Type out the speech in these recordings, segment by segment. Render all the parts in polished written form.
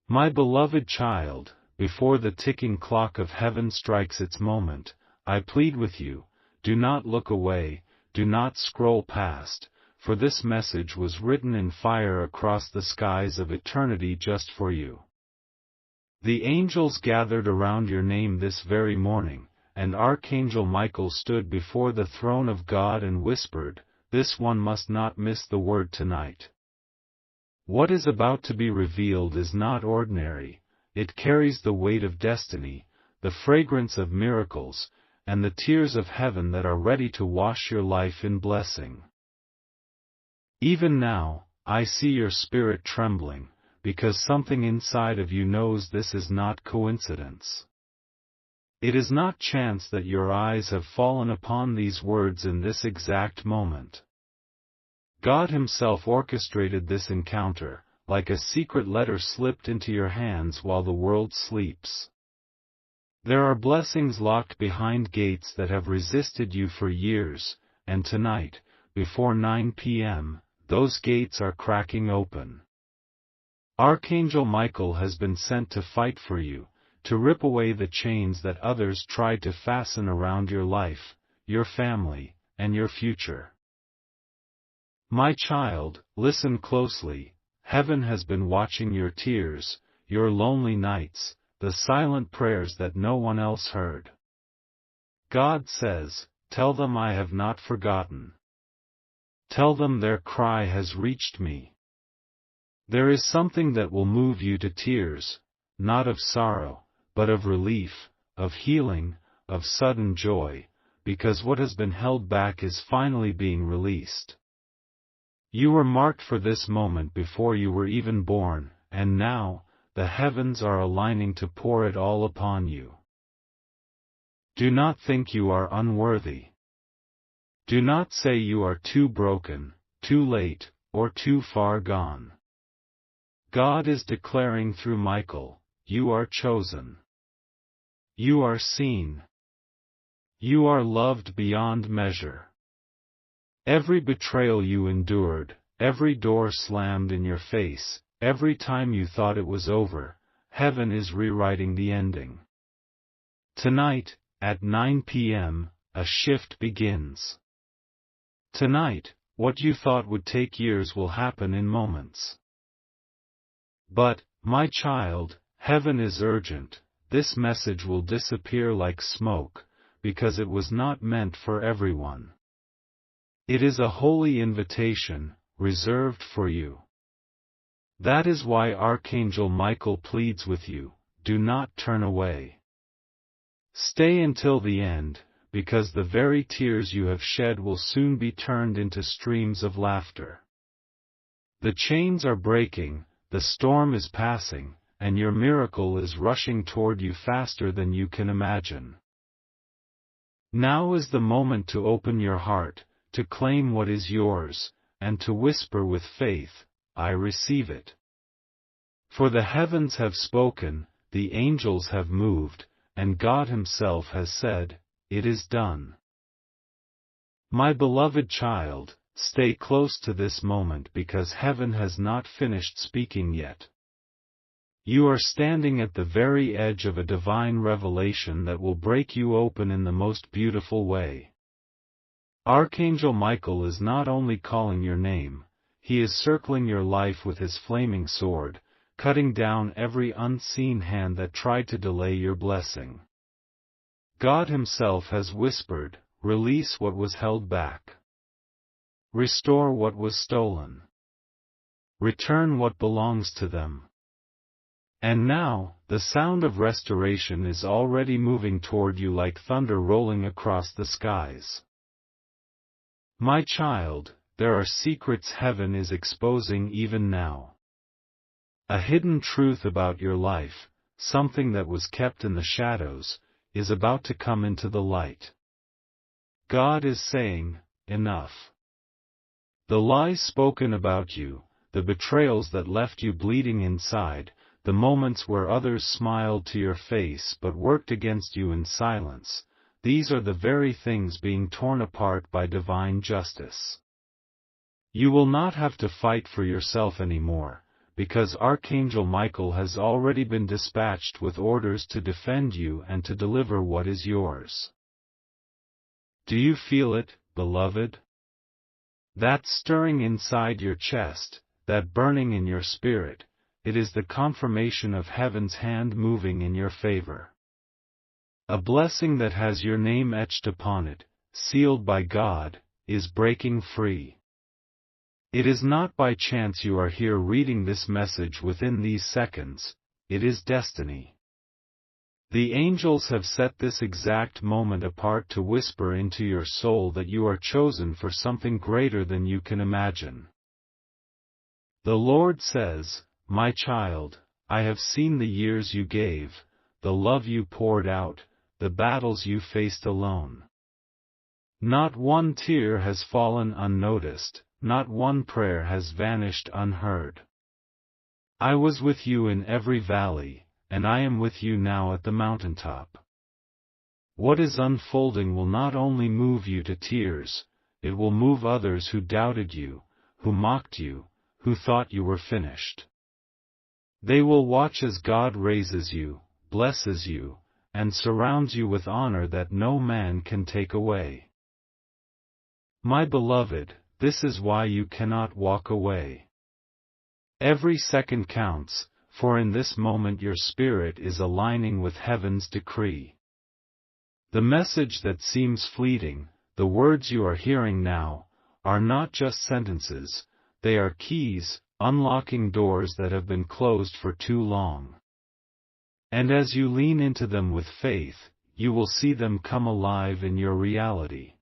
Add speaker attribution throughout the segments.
Speaker 1: My beloved child, before the ticking clock of heaven strikes its moment, I plead with you, do not look away, do not scroll past, for this message was written in fire across the skies of eternity just for you. The angels gathered around your name this very morning, and Archangel Michael stood before the throne of God and whispered, "This one must not miss the word tonight." What is about to be revealed is not ordinary, it carries the weight of destiny, the fragrance of miracles, and the tears of heaven that are ready to wash your life in blessing. Even now, I see your spirit trembling, because something inside of you knows this is not coincidence. It is not chance that your eyes have fallen upon these words in this exact moment. God Himself orchestrated this encounter, like a secret letter slipped into your hands while the world sleeps. There are blessings locked behind gates that have resisted you for years, and tonight, before 9 p.m., those gates are cracking open. Archangel Michael has been sent to fight for you, to rip away the chains that others tried to fasten around your life, your family, and your future. My child, listen closely. Heaven has been watching your tears, your lonely nights, the silent prayers that no one else heard. God says, tell them I have not forgotten. Tell them their cry has reached me. There is something that will move you to tears, not of sorrow, but of relief, of healing, of sudden joy, because what has been held back is finally being released. You were marked for this moment before you were even born, and now, the heavens are aligning to pour it all upon you. Do not think you are unworthy. Do not say you are too broken, too late, or too far gone. God is declaring through Michael, you are chosen. You are seen. You are loved beyond measure. Every betrayal you endured, every door slammed in your face, every time you thought it was over, heaven is rewriting the ending. Tonight, at 9 p.m., a shift begins. Tonight, what you thought would take years will happen in moments. But, my child, heaven is urgent, this message will disappear like smoke, because it was not meant for everyone. It is a holy invitation, reserved for you. That is why Archangel Michael pleads with you, do not turn away. Stay until the end, because the very tears you have shed will soon be turned into streams of laughter. The chains are breaking, the storm is passing, and your miracle is rushing toward you faster than you can imagine. Now is the moment to open your heart, to claim what is yours, and to whisper with faith, I receive it. For the heavens have spoken, the angels have moved, and God Himself has said, it is done. My beloved child, stay close to this moment because heaven has not finished speaking yet. You are standing at the very edge of a divine revelation that will break you open in the most beautiful way. Archangel Michael is not only calling your name, he is circling your life with his flaming sword, cutting down every unseen hand that tried to delay your blessing. God Himself has whispered, release what was held back. Restore what was stolen. Return what belongs to them. And now, the sound of restoration is already moving toward you like thunder rolling across the skies. My child, there are secrets heaven is exposing even now. A hidden truth about your life, something that was kept in the shadows, is about to come into the light. God is saying, enough. The lies spoken about you, the betrayals that left you bleeding inside, the moments where others smiled to your face but worked against you in silence, these are the very things being torn apart by divine justice. You will not have to fight for yourself anymore, because Archangel Michael has already been dispatched with orders to defend you and to deliver what is yours. Do you feel it, beloved? That stirring inside your chest, that burning in your spirit, it is the confirmation of heaven's hand moving in your favor. A blessing that has your name etched upon it, sealed by God, is breaking free. It is not by chance you are here reading this message within these seconds, it is destiny. The angels have set this exact moment apart to whisper into your soul that you are chosen for something greater than you can imagine. The Lord says, "My child, I have seen the years you gave, the love you poured out, the battles you faced alone. Not one tear has fallen unnoticed, not one prayer has vanished unheard. I was with you in every valley, and I am with you now at the mountaintop. What is unfolding will not only move you to tears, it will move others who doubted you, who mocked you, who thought you were finished. They will watch as God raises you, blesses you, and surrounds you with honor that no man can take away. My beloved, this is why you cannot walk away. Every second counts, for in this moment your spirit is aligning with heaven's decree. The message that seems fleeting, the words you are hearing now, are not just sentences, they are keys, unlocking doors that have been closed for too long. And as you lean into them with faith, you will see them come alive in your reality.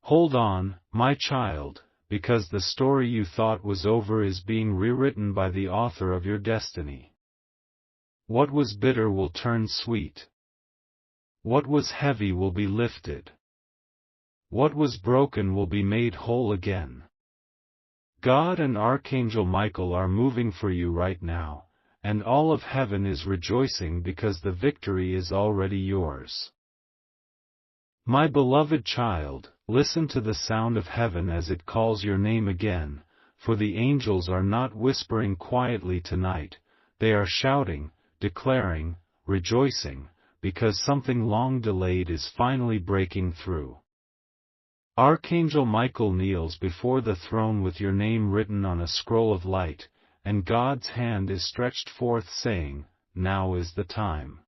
Speaker 1: Hold on, my child, because the story you thought was over is being rewritten by the author of your destiny. What was bitter will turn sweet. What was heavy will be lifted. What was broken will be made whole again. God and Archangel Michael are moving for you right now, and all of heaven is rejoicing because the victory is already yours. My beloved child, listen to the sound of heaven as it calls your name again, for the angels are not whispering quietly tonight, they are shouting, declaring, rejoicing, because something long delayed is finally breaking through. Archangel Michael kneels before the throne with your name written on a scroll of light, and God's hand is stretched forth saying, "Now is the time.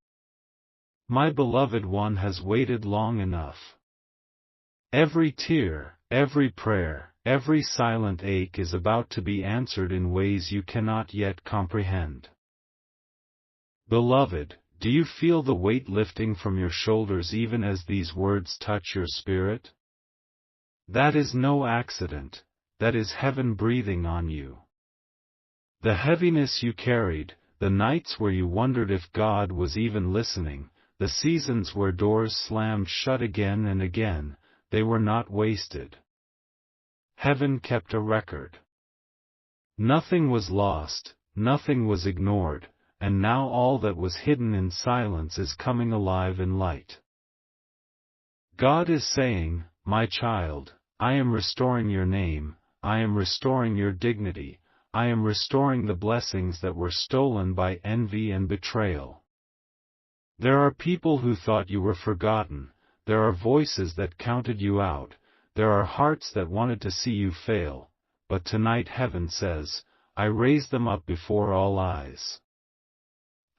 Speaker 1: My beloved one has waited long enough." Every tear, every prayer, every silent ache is about to be answered in ways you cannot yet comprehend. Beloved, do you feel the weight lifting from your shoulders even as these words touch your spirit? That is no accident, that is heaven breathing on you. The heaviness you carried, the nights where you wondered if God was even listening, the seasons where doors slammed shut again and again, they were not wasted. Heaven kept a record. Nothing was lost, nothing was ignored, and now all that was hidden in silence is coming alive in light. God is saying, "My child, I am restoring your name, I am restoring your dignity, I am restoring the blessings that were stolen by envy and betrayal." There are people who thought you were forgotten, there are voices that counted you out, there are hearts that wanted to see you fail, but tonight heaven says, "I raise them up before all eyes.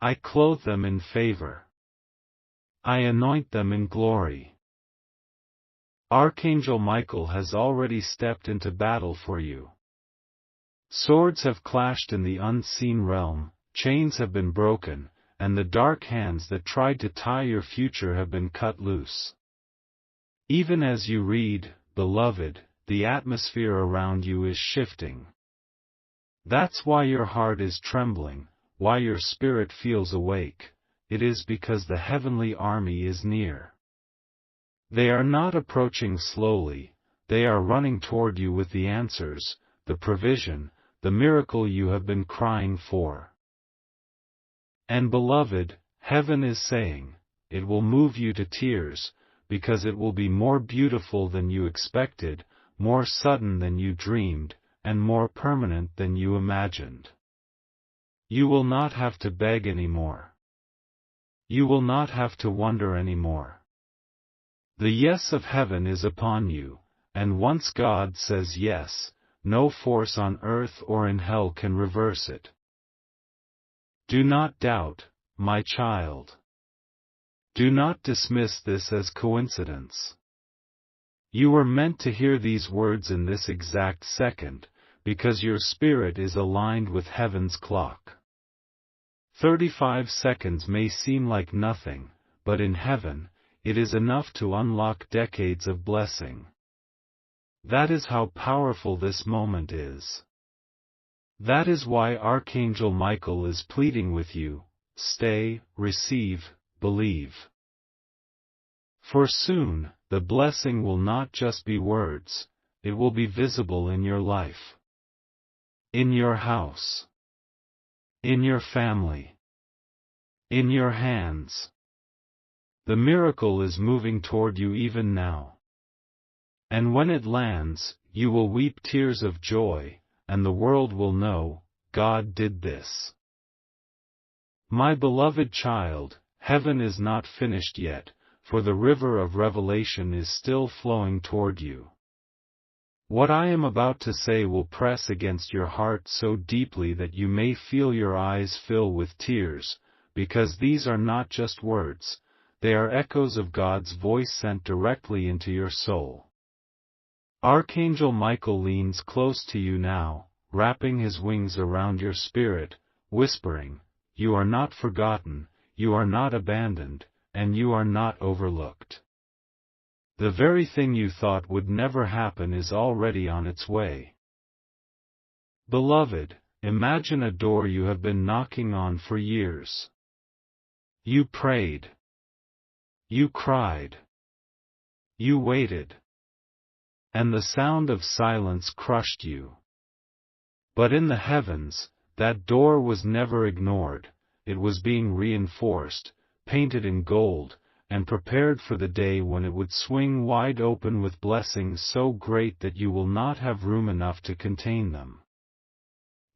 Speaker 1: I clothe them in favor. I anoint them in glory." Archangel Michael has already stepped into battle for you. Swords have clashed in the unseen realm, chains have been broken, and the dark hands that tried to tie your future have been cut loose. Even as you read, beloved, the atmosphere around you is shifting. That's why your heart is trembling, why your spirit feels awake, it is because the heavenly army is near. They are not approaching slowly, they are running toward you with the answers, the provision, the miracle you have been crying for. And beloved, heaven is saying, it will move you to tears, because it will be more beautiful than you expected, more sudden than you dreamed, and more permanent than you imagined. You will not have to beg anymore. You will not have to wonder anymore. The yes of heaven is upon you, and once God says yes, no force on earth or in hell can reverse it. Do not doubt, my child. Do not dismiss this as coincidence. You were meant to hear these words in this exact second, because your spirit is aligned with heaven's clock. 35 seconds may seem like nothing, but in heaven, it is enough to unlock decades of blessing. That is how powerful this moment is. That is why Archangel Michael is pleading with you, stay, receive, believe. For soon, the blessing will not just be words, it will be visible in your life. In your house. In your family. In your hands. The miracle is moving toward you even now. And when it lands, you will weep tears of joy, and the world will know, God did this. My beloved child, heaven is not finished yet, for the river of revelation is still flowing toward you. What I am about to say will press against your heart so deeply that you may feel your eyes fill with tears, because these are not just words, they are echoes of God's voice sent directly into your soul. Archangel Michael leans close to you now, wrapping his wings around your spirit, whispering, you are not forgotten, you are not abandoned, and you are not overlooked. The very thing you thought would never happen is already on its way. Beloved, imagine a door you have been knocking on for years. You prayed. You cried. You waited. And the sound of silence crushed you. But in the heavens, that door was never ignored, it was being reinforced, painted in gold, and prepared for the day when it would swing wide open with blessings so great that you will not have room enough to contain them.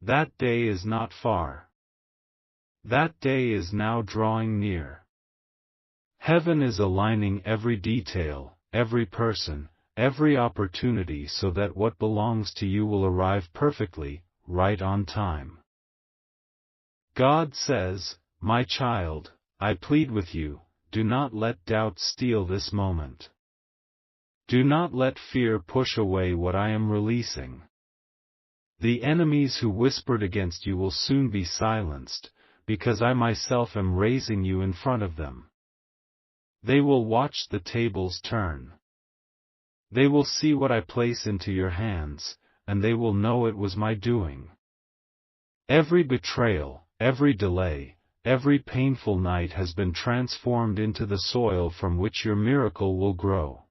Speaker 1: That day is not far. That day is now drawing near. Heaven is aligning every detail, every person, every opportunity so that what belongs to you will arrive perfectly, right on time. God says, my child, I plead with you, do not let doubt steal this moment. Do not let fear push away what I am releasing. The enemies who whispered against you will soon be silenced, because I myself am raising you in front of them. They will watch the tables turn. They will see what I place into your hands, and they will know it was my doing. Every betrayal, every delay, every painful night has been transformed into the soil from which your miracle will grow.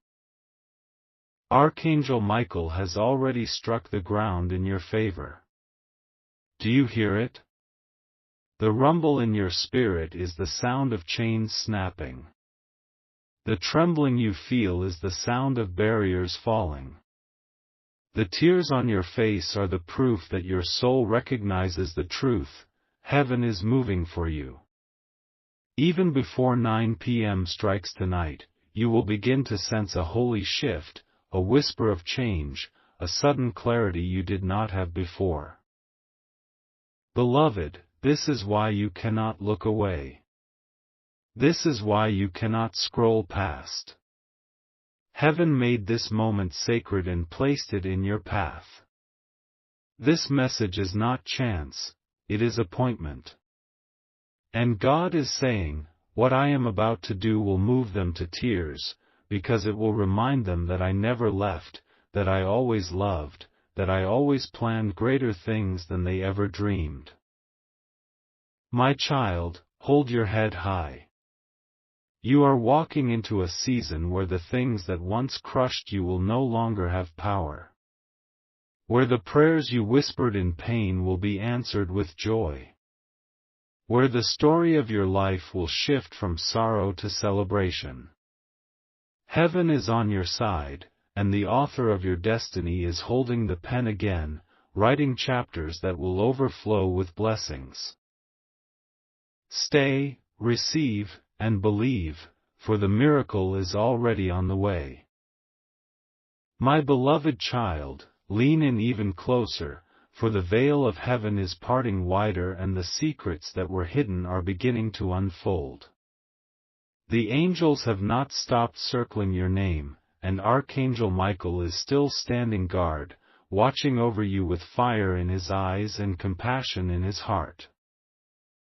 Speaker 1: Archangel Michael has already struck the ground in your favor. Do you hear it? The rumble in your spirit is the sound of chains snapping. The trembling you feel is the sound of barriers falling. The tears on your face are the proof that your soul recognizes the truth, heaven is moving for you. Even before 9 p.m. strikes tonight, you will begin to sense a holy shift, a whisper of change, a sudden clarity you did not have before. Beloved, this is why you cannot look away. This is why you cannot scroll past. Heaven made this moment sacred and placed it in your path. This message is not chance, it is appointment. And God is saying, what I am about to do will move them to tears, because it will remind them that I never left, that I always loved, that I always planned greater things than they ever dreamed. My child, hold your head high. You are walking into a season where the things that once crushed you will no longer have power. Where the prayers you whispered in pain will be answered with joy. Where the story of your life will shift from sorrow to celebration. Heaven is on your side, and the author of your destiny is holding the pen again, writing chapters that will overflow with blessings. Stay, receive, and believe, for the miracle is already on the way. My beloved child, lean in even closer, for the veil of heaven is parting wider and the secrets that were hidden are beginning to unfold. The angels have not stopped circling your name, and Archangel Michael is still standing guard, watching over you with fire in his eyes and compassion in his heart.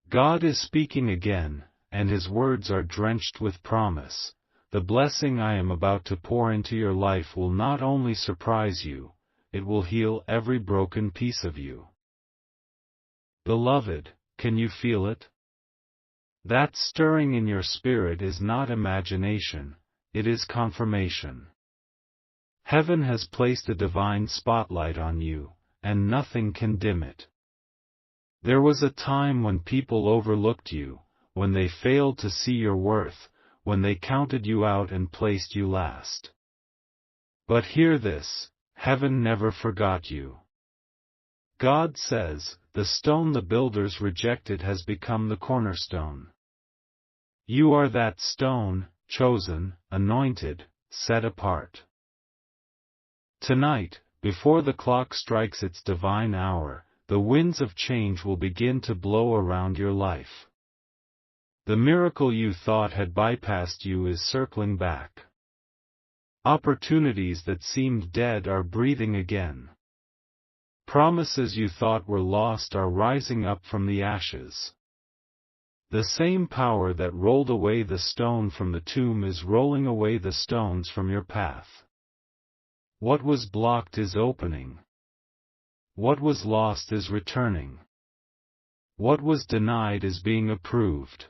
Speaker 1: God is speaking again, and his words are drenched with promise. The blessing I am about to pour into your life will not only surprise you, it will heal every broken piece of you. Beloved, can you feel it? That stirring in your spirit is not imagination, it is confirmation. Heaven has placed a divine spotlight on you, and nothing can dim it. There was a time when people overlooked you, when they failed to see your worth, when they counted you out and placed you last. But hear this, heaven never forgot you. God says, the stone the builders rejected has become the cornerstone. You are that stone, chosen, anointed, set apart. Tonight, before the clock strikes its divine hour, the winds of change will begin to blow around your life. The miracle you thought had bypassed you is circling back. Opportunities that seemed dead are breathing again. Promises you thought were lost are rising up from the ashes. The same power that rolled away the stone from the tomb is rolling away the stones from your path. What was blocked is opening. What was lost is returning. What was denied is being approved.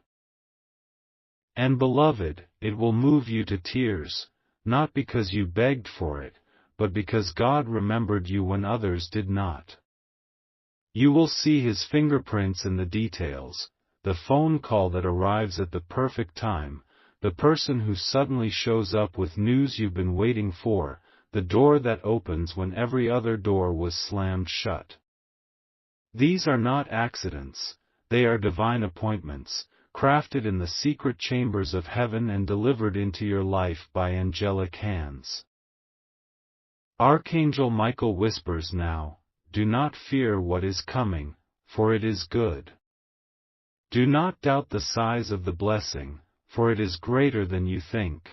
Speaker 1: And beloved, it will move you to tears, not because you begged for it, but because God remembered you when others did not. You will see his fingerprints in the details, the phone call that arrives at the perfect time, the person who suddenly shows up with news you've been waiting for, the door that opens when every other door was slammed shut. These are not accidents, they are divine appointments, crafted in the secret chambers of heaven and delivered into your life by angelic hands. Archangel Michael whispers now, do not fear what is coming, for it is good. Do not doubt the size of the blessing, for it is greater than you think.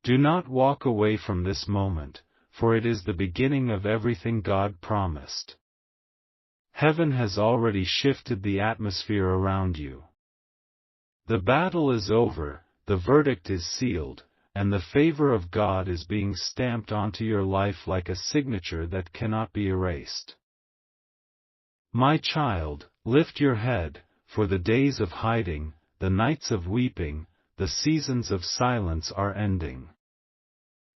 Speaker 1: Do not walk away from this moment, for it is the beginning of everything God promised. Heaven has already shifted the atmosphere around you. The battle is over, the verdict is sealed, and the favor of God is being stamped onto your life like a signature that cannot be erased. My child, lift your head, for the days of hiding, the nights of weeping, the seasons of silence are ending.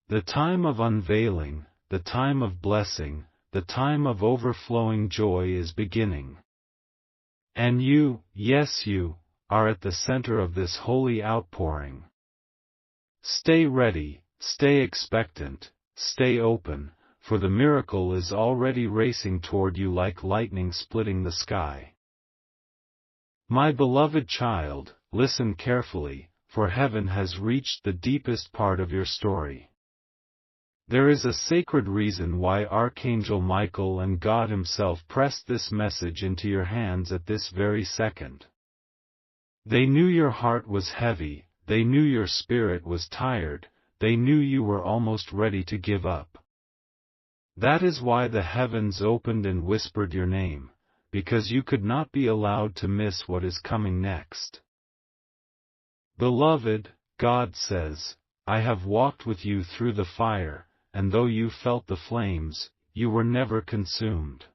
Speaker 1: The time of unveiling, the time of blessing, the time of overflowing joy is beginning. And you, yes you, are at the center of this holy outpouring. Stay ready, stay expectant, stay open, for the miracle is already racing toward you like lightning splitting the sky. My beloved child, listen carefully, for heaven has reached the deepest part of your story. There is a sacred reason why Archangel Michael and God himself pressed this message into your hands at this very second. They knew your heart was heavy, they knew your spirit was tired, they knew you were almost ready to give up. That is why the heavens opened and whispered your name, because you could not be allowed to miss what is coming next. Beloved, God says, I have walked with you through the fire, and though you felt the flames, you were never consumed.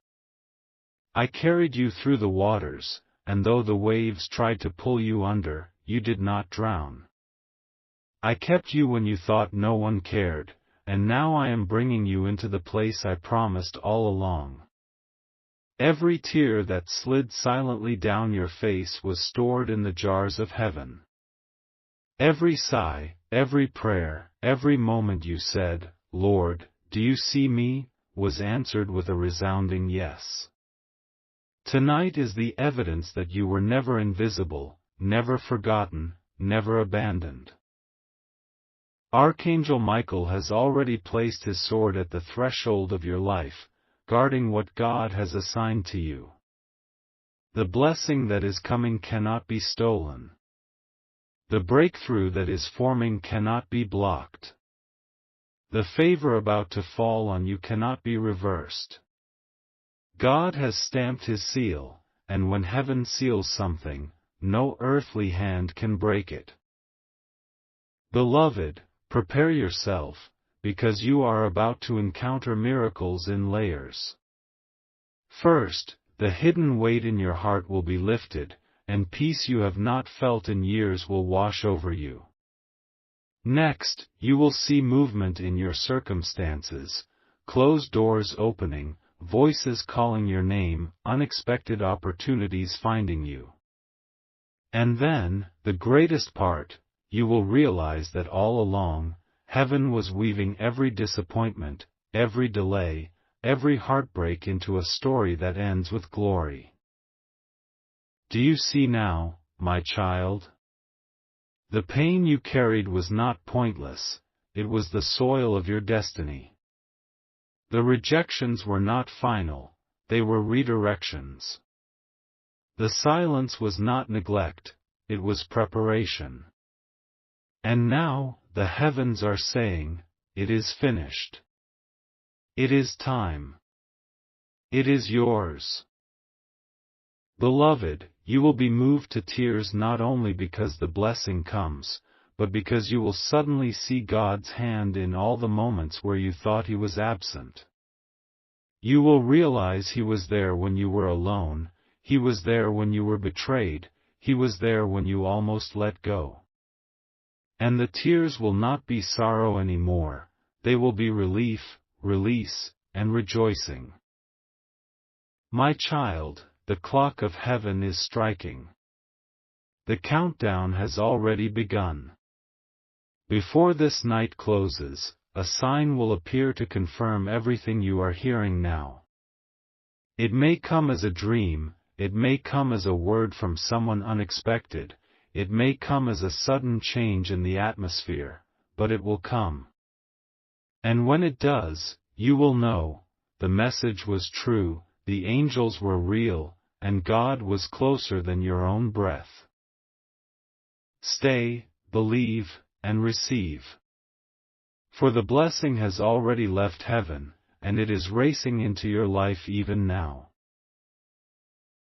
Speaker 1: I carried you through the waters, and though the waves tried to pull you under, you did not drown. I kept you when you thought no one cared, and now I am bringing you into the place I promised all along. Every tear that slid silently down your face was stored in the jars of heaven. Every sigh, every prayer, every moment you said, Lord, do you see me, was answered with a resounding yes. Tonight is the evidence that you were never invisible, never forgotten, never abandoned. Archangel Michael has already placed his sword at the threshold of your life, guarding what God has assigned to you. The blessing that is coming cannot be stolen. The breakthrough that is forming cannot be blocked. The favor about to fall on you cannot be reversed. God has stamped his seal, and when heaven seals something, no earthly hand can break it. Beloved, prepare yourself, because you are about to encounter miracles in layers. First, the hidden weight in your heart will be lifted, and peace you have not felt in years will wash over you. Next, you will see movement in your circumstances, closed doors opening, voices calling your name, unexpected opportunities finding you. And then, the greatest part, you will realize that all along, heaven was weaving every disappointment, every delay, every heartbreak into a story that ends with glory. Do you see now, my child? The pain you carried was not pointless, it was the soil of your destiny. The rejections were not final, they were redirections. The silence was not neglect, it was preparation. And now, the heavens are saying, it is finished. It is time. It is yours. Beloved, you will be moved to tears not only because the blessing comes, but because you will suddenly see God's hand in all the moments where you thought he was absent. You will realize he was there when you were alone, he was there when you were betrayed, he was there when you almost let go. And the tears will not be sorrow anymore, they will be relief, release, and rejoicing. My child, the clock of heaven is striking. The countdown has already begun. Before this night closes, a sign will appear to confirm everything you are hearing now. It may come as a dream, it may come as a word from someone unexpected, it may come as a sudden change in the atmosphere, but it will come. And when it does, you will know, the message was true, the angels were real, and God was closer than your own breath. Stay, believe, and receive. For the blessing has already left heaven, and it is racing into your life even now.